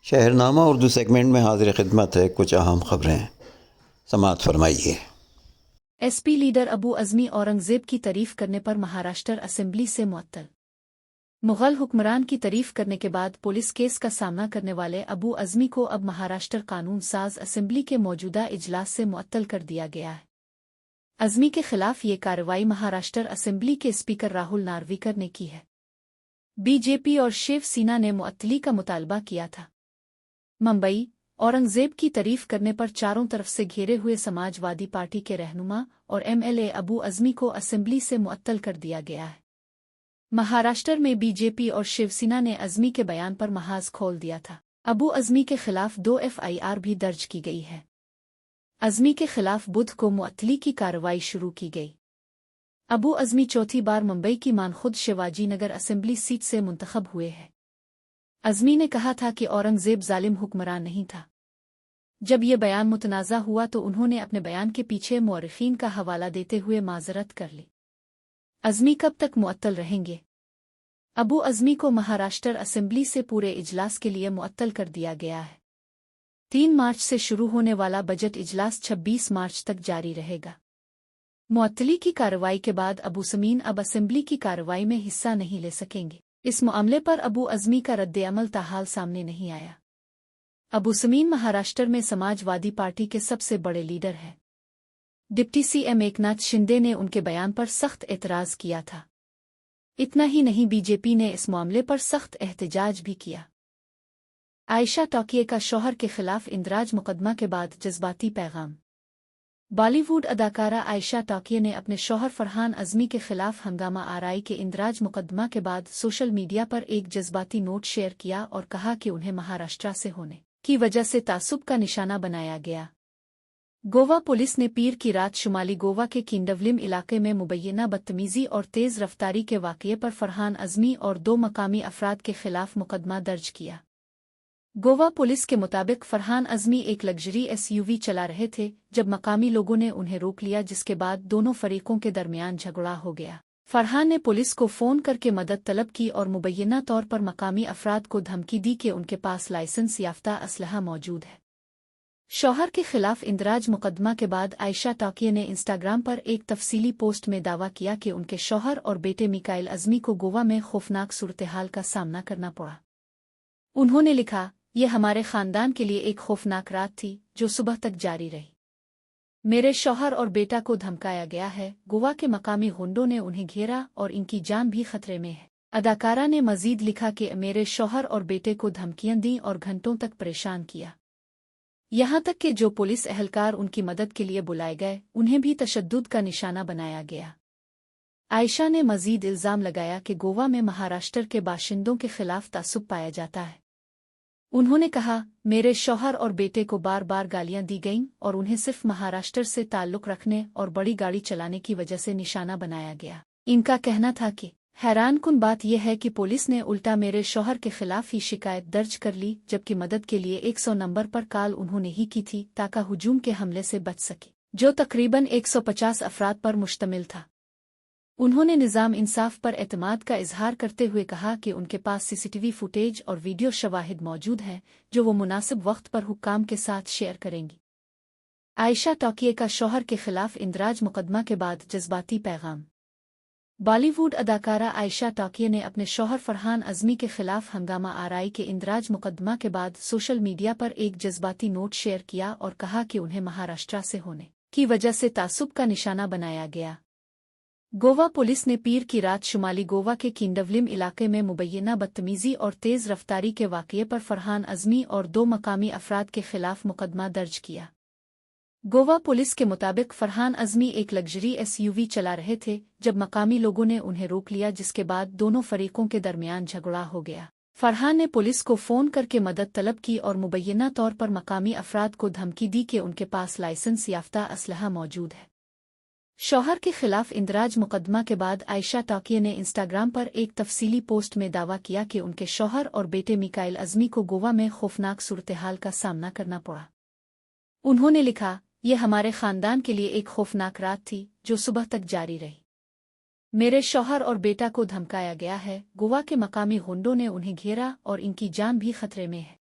شہرنامہ Urdu segment میں حاضر خدمت ہے کچھ اہم خبریں سماعت فرمائیے۔ ایس پی لیڈر ابو اعظمی اورنگزیب کی تعریف کرنے پر مہاراشٹر اسمبلی سے معطل۔ مغل حکمران کی تعریف کرنے کے بعد پولیس کیس کا سامنا کرنے والے ابو اعظمی کو اب مہاراشٹر قانون ساز اسمبلی کے موجودہ اجلاس سے معطل کر دیا گیا ہے۔ اعظمی کے خلاف یہ کارروائی مہاراشٹر اسمبلی کے اسپیکر راہل نارویکر نے کی ہے۔ بی جے پی اور شیو سینا نے معطلی کا مطالبہ کیا تھا۔ ممبئی اورنگزیب کی تعریف کرنے پر چاروں طرف سے گھیرے ہوئے سماج وادی پارٹی کے رہنما اور ایم ایل اے ابو اعظمی کو اسمبلی سے معطل کر دیا گیا ہے۔ مہاراشٹر میں بی جے پی اور شیو سینا نے اعظمی کے بیان پر محاذ کھول دیا تھا۔ ابو اعظمی کے خلاف 2 FIR بھی درج کی گئی ہے۔ اعظمی کے خلاف بدھ کو معطلی کی کارروائی شروع کی گئی۔ ابو اعظمی چوتھی بار ممبئی کی مانخود شیواجی نگر اسمبلی سیٹ سے منتخب ہوئے ہیں۔ اعظمی نے کہا تھا کہ اورنگزیب ظالم حکمران نہیں تھا۔ جب یہ بیان متنازع ہوا تو انہوں نے اپنے بیان کے پیچھے مورخین کا حوالہ دیتے ہوئے معذرت کر لی۔ اعظمی کب تک معطل رہیں گے؟ ابو اعظمی کو مہاراشٹر اسمبلی سے پورے اجلاس کے لیے معطل کر دیا گیا ہے۔ 3 مارچ سے شروع ہونے والا بجٹ اجلاس 26 مارچ تک جاری رہے گا۔ معطلی کی کارروائی کے بعد ابو سمین اب اسمبلی کی کارروائی میں حصہ نہیں لے سکیں گے۔ اس معاملے پر ابو اعظمی کا رد عمل تاحال سامنے نہیں آیا۔ ابو سمین مہاراشٹر میں سماج وادی پارٹی کے سب سے بڑے لیڈر ہیں۔ Deputy C M Eknath Shinde نے ان کے بیان پر سخت اعتراض کیا تھا۔ اتنا ہی نہیں، بی جے پی نے اس معاملے پر سخت احتجاج بھی کیا۔ عائشہ ٹاکیے کا شوہر کے خلاف اندراج مقدمہ کے بعد جذباتی پیغام۔ بالی ووڈ اداکارہ عائشہ ٹاکیے نے اپنے شوہر فرحان اعظمی کے خلاف ہنگامہ آرائی کے اندراج مقدمہ کے بعد سوشل میڈیا پر ایک جذباتی نوٹ شیئر کیا اور کہا کہ انہیں مہاراشٹر سے ہونے کی وجہ سے تعصب کا نشانہ بنایا گیا۔ گوا پولیس نے پیر کی رات شمالی گوا کے کینڈولم علاقے میں مبینہ بدتمیزی اور تیز رفتاری کے واقعے پر فرحان اعظمی اور 2 مقامی افراد کے خلاف مقدمہ درج کیا۔ گوا پولیس کے مطابق فرحان اعظمی ایک لگژری SUV چلا رہے تھے جب مقامی لوگوں نے انہیں روک لیا، جس کے بعد دونوں فریقوں کے درمیان جھگڑا ہو گیا۔ فرحان نے پولیس کو فون کر کے مدد طلب کی اور مبینہ طور پر مقامی افراد کو دھمکی دی کہ ان کے پاس لائسنس یافتہ اسلحہ موجود ہے۔ شوہر کے خلاف اندراج مقدمہ کے بعد عائشہ ٹاکیے نے انسٹاگرام پر ایک تفصیلی پوسٹ میں دعویٰ کیا کہ ان کے شوہر اور بیٹے میکائل اعظمی کو گوا میں خوفناک صورتحال کا سامنا کرنا پڑا۔ انہوں نے لکھا، یہ ہمارے خاندان کے لیے ایک خوفناک رات تھی جو صبح تک جاری رہی۔ میرے شوہر اور بیٹا کو دھمکایا گیا ہے، گوا کے مقامی غنڈوں نے انہیں گھیرا اور ان کی جان بھی خطرے میں ہے۔ اداکارہ نے مزید لکھا کہ میرے شوہر اور بیٹے کو دھمکیاں دیں اور گھنٹوں تک پریشان کیا، یہاں تک کہ جو پولیس اہلکار ان کی مدد کے لیے بلائے گئے انہیں بھی تشدد کا نشانہ بنایا گیا۔ عائشہ نے مزید الزام لگایا کہ گوا میں مہاراشٹر کے باشندوں کے خلاف تعصب پایا جاتا ہے۔ انہوں نے کہا، میرے شوہر اور بیٹے کو بار بار گالیاں دی گئیں اور انہیں صرف مہاراشٹر سے تعلق رکھنے اور بڑی گاڑی چلانے کی وجہ سے نشانہ بنایا گیا۔ ان کا کہنا تھا کہ حیران کن بات یہ ہے کہ پولیس نے الٹا میرے شوہر کے خلاف ہی شکایت درج کر لی، جبکہ مدد کے لیے 100 نمبر پر کال انہوں نے ہی کی تھی تاکہ ہجوم کے حملے سے بچ سکے، جو تقریباً 150 افراد پر مشتمل تھا۔ انہوں نے نظام انصاف پر اعتماد کا اظہار کرتے ہوئے کہا کہ ان کے پاس CCTV فوٹیج اور ویڈیو شواہد موجود ہیں جو وہ مناسب وقت پر حکام کے ساتھ شیئر کریں گی۔ عائشہ ٹاکیے کا شوہر کے خلاف اندراج مقدمہ کے بعد جذباتی پیغام۔ بالی ووڈ اداکارہ عائشہ ٹاکیے نے اپنے شوہر فرحان اعظمی کے خلاف ہنگامہ آرائی کے اندراج مقدمہ کے بعد سوشل میڈیا پر ایک جذباتی نوٹ شیئر کیا اور کہا کہ انہیں مہاراشٹر سے ہونے کی وجہ سے تعصب کا نشانہ بنایا گیا۔ گوا پولیس نے پیر کی رات شمالی گوا کے کینڈولم علاقے میں مبینہ بدتمیزی اور تیز رفتاری کے واقعے پر فرحان اعظمی اور 2 مقامی افراد کے خلاف مقدمہ درج کیا۔ گوا پولیس کے مطابق فرحان اعظمی ایک لگژری SUV چلا رہے تھے جب مقامی لوگوں نے انہیں روک لیا، جس کے بعد دونوں فریقوں کے درمیان جھگڑا ہو گیا۔ فرحان نے پولیس کو فون کر کے مدد طلب کی اور مبینہ طور پر مقامی افراد کو دھمکی دی کہ ان کے پاس لائسنس یافتہ اسلحہ موجود ہے۔ شوہر کے خلاف اندراج مقدمہ کے بعد عائشہ ٹاکیے نے انسٹاگرام پر ایک تفصیلی پوسٹ میں دعویٰ کیا کہ ان کے شوہر اور بیٹے میکائل اعظمی کو گوا میں خوفناک صورتحال کا سامنا کرنا پڑا۔ انہوں نے لکھا، یہ ہمارے خاندان کے لیے ایک خوفناک رات تھی جو صبح تک جاری رہی۔ میرے شوہر اور بیٹا کو دھمکایا گیا ہے، گوا کے مقامی غنڈوں نے انہیں گھیرا اور ان کی جان بھی خطرے میں ہے۔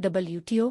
WTO